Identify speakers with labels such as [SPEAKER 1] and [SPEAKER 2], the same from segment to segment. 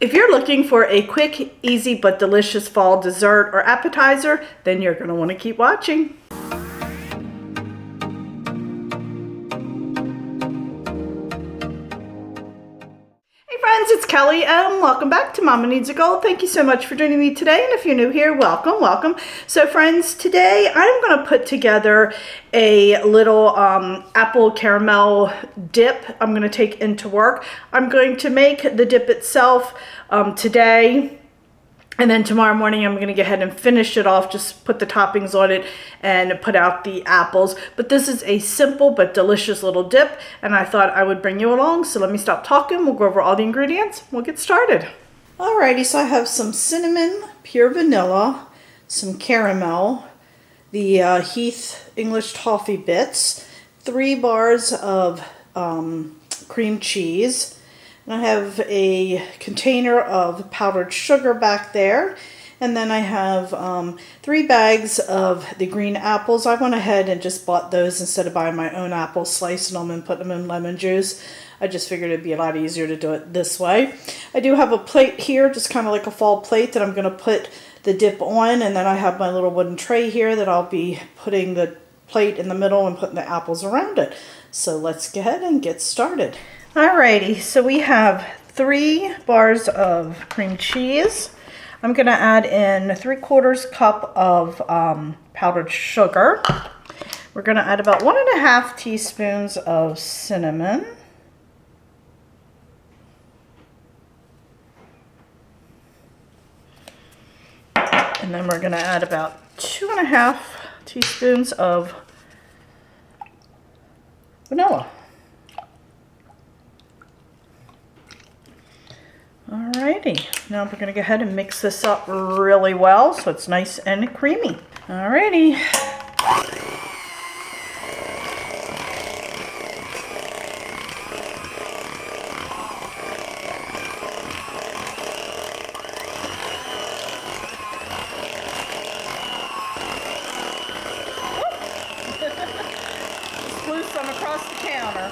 [SPEAKER 1] If you're looking for a quick, easy, but delicious fall dessert or appetizer, then you're going to want to keep watching. Friends, it's Kelly and welcome back to Mama Needs a Goal. Thank you so much for joining me today, and if you're new here, welcome. So friends, today I'm going to put together a little apple caramel dip I'm going to take into work. I'm going to make the dip itself today, and then tomorrow morning I'm going to go ahead and finish it off, just put the toppings on it and put out the apples. But this is a simple but delicious little dip, and I thought I would bring you along. So let me stop talking. We'll go over all the ingredients. We'll get started. Alrighty, so I have some cinnamon, pure vanilla, some caramel, the Heath English toffee bits, 3 bars of cream cheese. I have a container of powdered sugar back there, and then I have 3 bags of the green apples. I went ahead and just bought those instead of buying my own apples, slicing them and putting them in lemon juice. I just figured it'd be a lot easier to do it this way. I do have a plate here, just kind of like a fall plate that I'm going to put the dip on, and then I have my little wooden tray here that I'll be putting the plate in the middle and putting the apples around it. So let's go ahead and get started. Alrighty, so we have 3 bars of cream cheese. I'm going to add in 3/4 cup of powdered sugar. We're going to add about 1.5 teaspoons of cinnamon. And then we're going to add about 2.5 teaspoons of vanilla. Alrighty, now we're going to go ahead and mix this up really well so it's nice and creamy. Alrighty. Just blew some across the counter.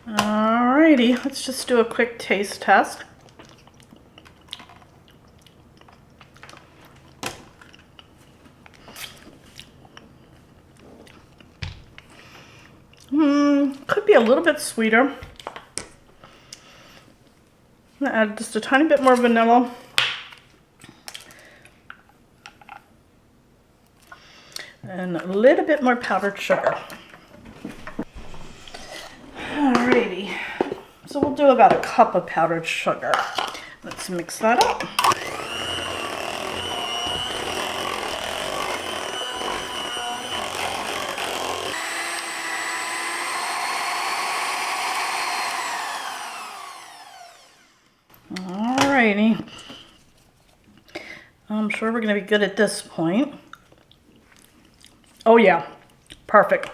[SPEAKER 1] Alrighty, let's just do a quick taste test. Could be a little bit sweeter. I'm gonna add just a tiny bit more vanilla. And a little bit more powdered sugar. Alrighty, so we'll do about 1 cup of powdered sugar. Let's mix that up. Alrighty, I'm sure we're going to be good at this point. Oh yeah, perfect.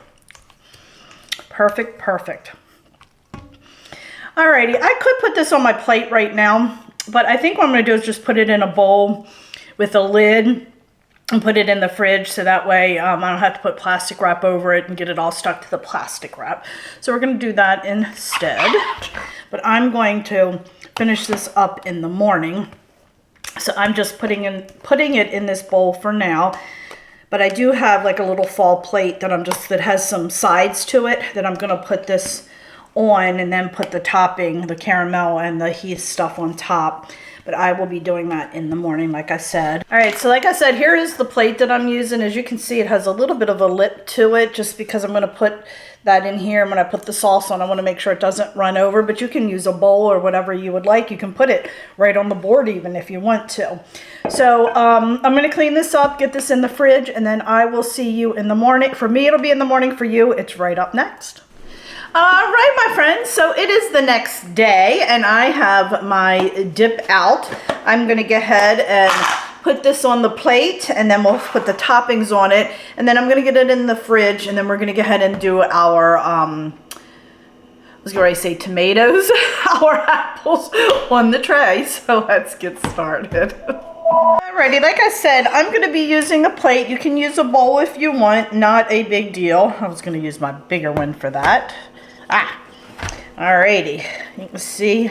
[SPEAKER 1] Perfect. Alrighty, I could put this on my plate right now, but I think what I'm going to do is just put it in a bowl with a lid and put it in the fridge, so that way I don't have to put plastic wrap over it and get it all stuck to the plastic wrap. So we're going to do that instead, but I'm going to finish this up in the morning. So I'm just putting it in this bowl for now. But I do have like a little fall plate that has some sides to it that I'm going to put this on and then put the topping, the caramel and the Heath stuff on top. But I will be doing that in the morning, like I said. All right, so like I said, here is the plate that I'm using. As you can see, it has a little bit of a lip to it just because I'm going to put that in here. When I put the sauce on, I want to make sure it doesn't run over, but you can use a bowl or whatever you would like. You can put it right on the board even if you want to. So I'm going to clean this up, get this in the fridge, and then I will see you in the morning. For me, it'll be in the morning. For you, it's right up next. All right, my friends, so it is the next day and I have my dip out. I'm going to go ahead and put this on the plate, and then we'll put the toppings on it, and then I'm gonna get it in the fridge, and then we're gonna go ahead and do our, I was gonna say tomatoes, our apples on the tray. So let's get started. Alrighty, like I said, I'm gonna be using a plate. You can use a bowl if you want, not a big deal. I was gonna use my bigger one for that. Alrighty, you can see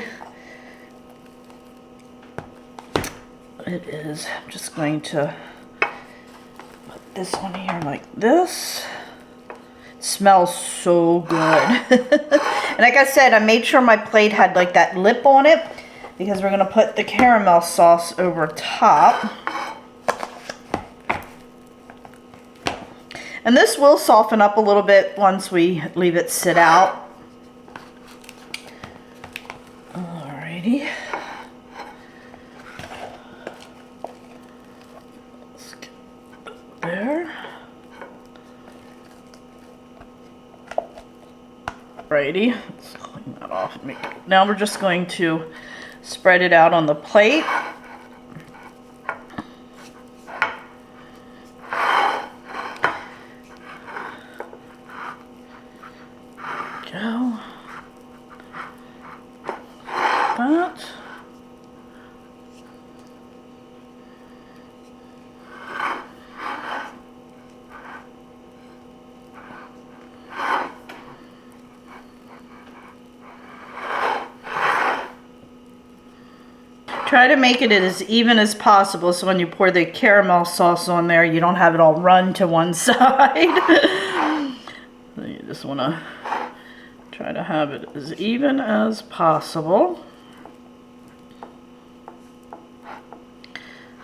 [SPEAKER 1] it is. I'm just going to put this on here like this. It smells so good. And like I said, I made sure my plate had like that lip on it because we're gonna put the caramel sauce over top. And this will soften up a little bit once we leave it sit out. Alrighty. Let's get there. Alrighty, let's clean that off. Now we're just going to spread it out on the plate. Go. That. Try to make it as even as possible so when you pour the caramel sauce on there, you don't have it all run to one side. So you just want to try to have it as even as possible.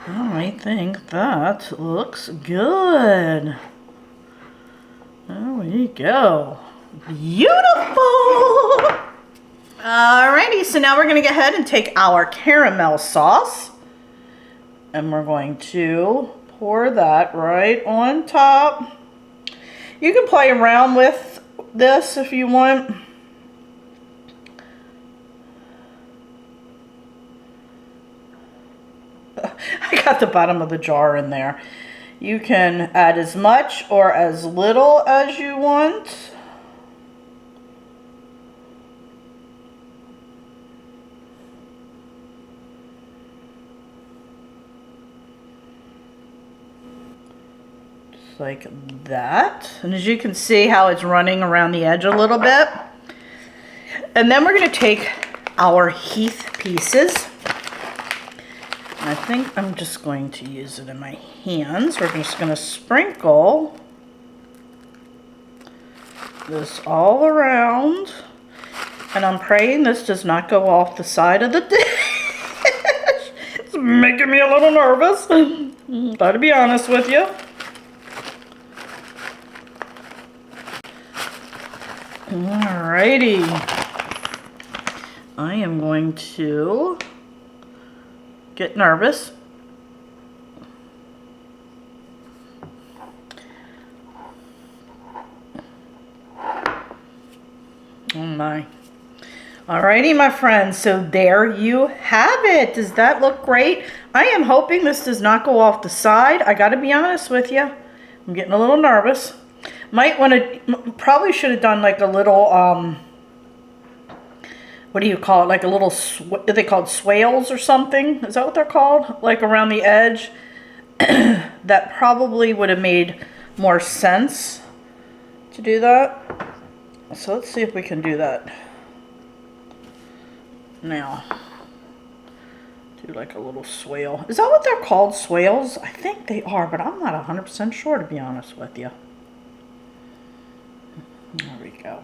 [SPEAKER 1] I think that looks good. There we go. Beautiful! Alrighty, so now we're going to go ahead and take our caramel sauce and we're going to pour that right on top. You can play around with this if you want. I got the bottom of the jar in there. You can add as much or as little as you want. Like that. And as you can see how it's running around the edge a little bit. And then we're going to take our Heath pieces. And I think I'm just going to use it in my hands. We're just going to sprinkle this all around. And I'm praying this does not go off the side of the dish. It's making me a little nervous. Gotta be honest with you. Alrighty, I am going to get nervous. Oh my. Alrighty, my friends, so there you have it. Does that look great? I am hoping this does not go off the side. I gotta be honest with you. I'm getting a little nervous. Might want to, probably should have done like a little, what do you call it? Like a little, are they called swales or something? Is that what they're called? Like around the edge. That probably would have made more sense to do that. So let's see if we can do that. Now, do like a little swale. Is that what they're called, swales? I think they are, but I'm not 100% sure, to be honest with you. There we go.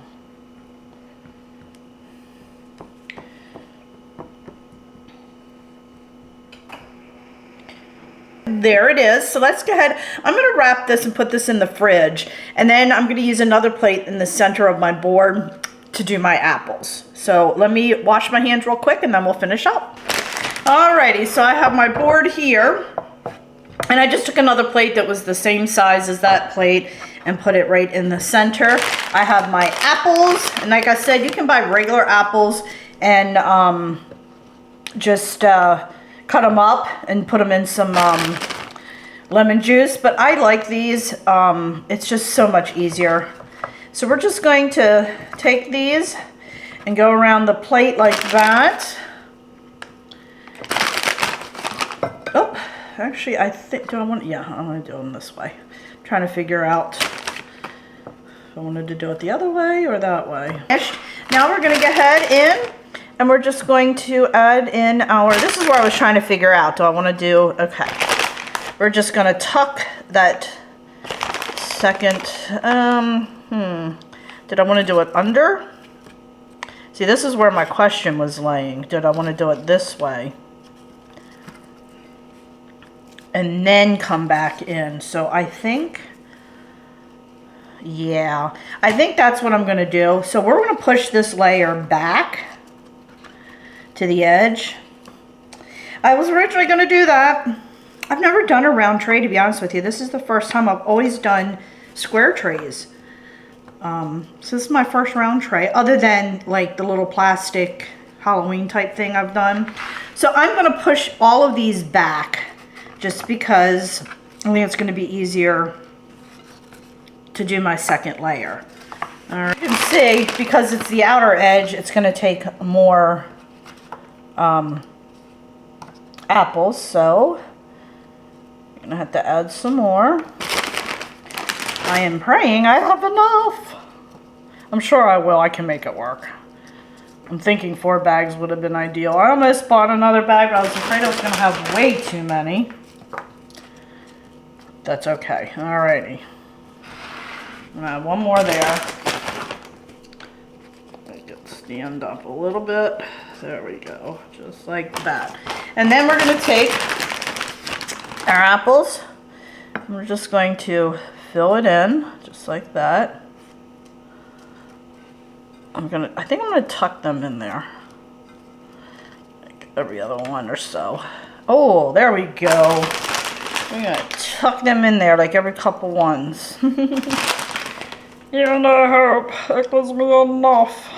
[SPEAKER 1] There it is. So let's go ahead. I'm going to wrap this and put this in the fridge. And then I'm going to use another plate in the center of my board to do my apples. So let me wash my hands real quick and then we'll finish up. Alrighty, so I have my board here. And I just took another plate that was the same size as that plate and put it right in the center. I have my apples, and like I said, you can buy regular apples and just cut cut them up and put them in some lemon juice, but I like these. It's just so much easier. So we're just going to take these and go around the plate like that. Oh, actually, I think, do I want, yeah, I want to do them this way. I'm trying to figure out if I wanted to do it the other way or that way. Now we're going to go ahead in and we're just going to add in our, this is where I was trying to figure out, do I want to do, okay. We're just going to tuck that second, did I want to do it under? See, this is where my question was laying. Did I want to do it this way? And then come back in. So I think, yeah, I think that's what I'm going to do. So we're going to push this layer back to the edge. I was originally going to do that. I've never done a round tray, to be honest with you. This is the first time. I've always done square trays. So this is my first round tray, other than like the little plastic Halloween type thing I've done. So I'm going to push all of these back just because I think it's going to be easier to do my second layer. All right. You can see, because it's the outer edge, it's going to take more apples. So I'm going to have to add some more. I am praying I have enough. I'm sure I will. I can make it work. I'm thinking 4 bags would have been ideal. I almost bought another bag, but I was afraid I was going to have way too many. That's okay. Alrighty. I'm going to add one more there. Make it stand up a little bit. There we go. Just like that. And then we're going to take our apples. We're just going to fill it in, just like that. I think I'm gonna tuck them in there. Like every other one or so. Oh, there we go. We're gonna tuck them in there like every couple ones. Yeah, no, I hope that gives me enough.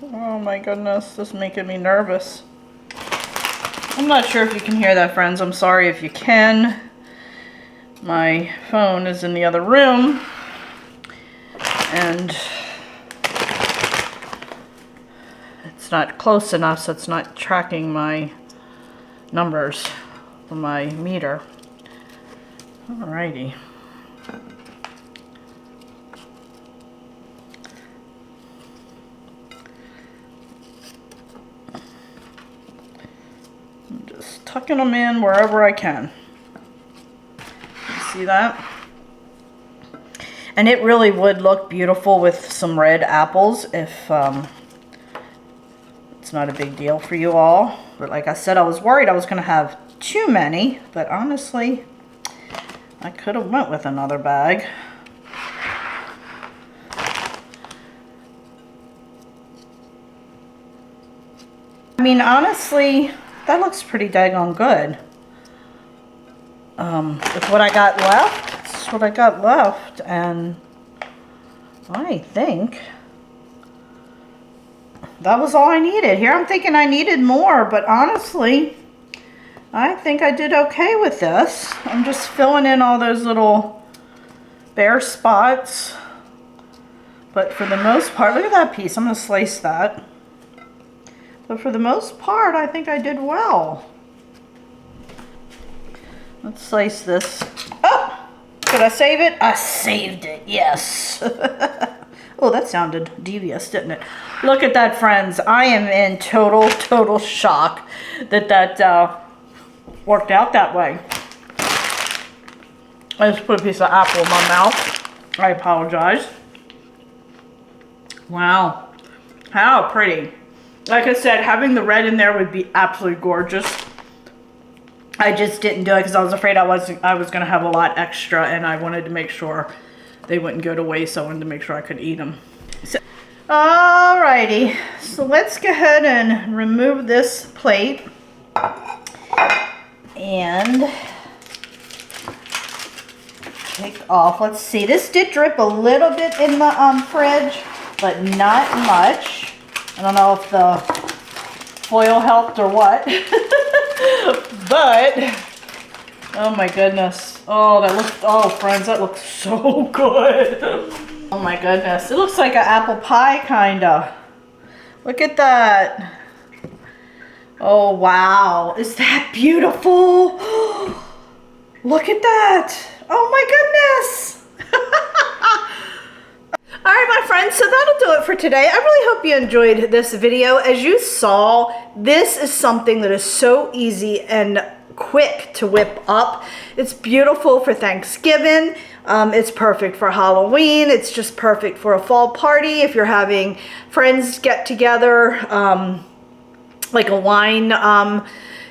[SPEAKER 1] Oh my goodness, this is making me nervous. I'm not sure if you can hear that, friends. I'm sorry if you can. My phone is in the other room, and it's not close enough, so it's not tracking my numbers for my meter. Alrighty. I'm just tucking them in wherever I can. See that? And it really would look beautiful with some red apples if it's not a big deal for you all. But like I said, I was worried I was going to have too many, but honestly, I could have went with another bag. I mean, honestly, that looks pretty daggone good. With what I got left, that's what I got left, and I think that was all I needed. Here I'm thinking I needed more, but honestly, I think I did okay with this. I'm just filling in all those little bare spots, but for the most part, look at that piece. I'm going to slice that. But for the most part, I think I did well. Let's slice this. Oh, did I save it? I saved it, yes. Oh, that sounded devious, didn't it? Look at that, friends. I am in total shock that worked out that way. I just put a piece of apple in my mouth. I apologize. Wow, how pretty. Like I said, having the red in there would be absolutely gorgeous. I just didn't do it because I was afraid I was going to have a lot extra, and I wanted to make sure they wouldn't go to waste. So I wanted to make sure I could eat them. So, alrighty, so let's go ahead and remove this plate and take off. Let's see, this did drip a little bit in the fridge, but not much. I don't know if the foil helped or what. but oh my goodness. Oh friends, that looks so good. Oh my goodness. It looks like an apple pie kinda. Look at that. Oh wow. Is that beautiful? Look at that. Oh my goodness. All right, my friends, so that'll do it for today. I really hope you enjoyed this video. As you saw, this is something that is so easy and quick to whip up. It's beautiful for Thanksgiving. It's perfect for Halloween. It's just perfect for a fall party. If you're having friends get together, like a wine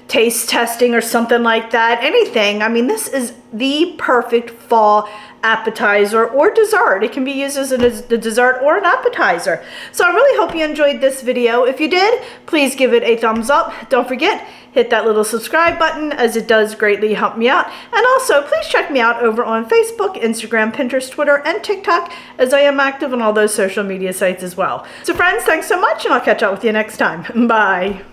[SPEAKER 1] taste testing or something like that, anything. I mean, this is the perfect fall appetizer or dessert. It can be used as a dessert or an appetizer. So I really hope you enjoyed this video. If you did, please give it a thumbs up. Don't forget, hit that little subscribe button, as it does greatly help me out. And also, please check me out over on Facebook, Instagram, Pinterest, Twitter, and TikTok, as I am active on all those social media sites as well. So friends, thanks so much, and I'll catch up with you next time. Bye.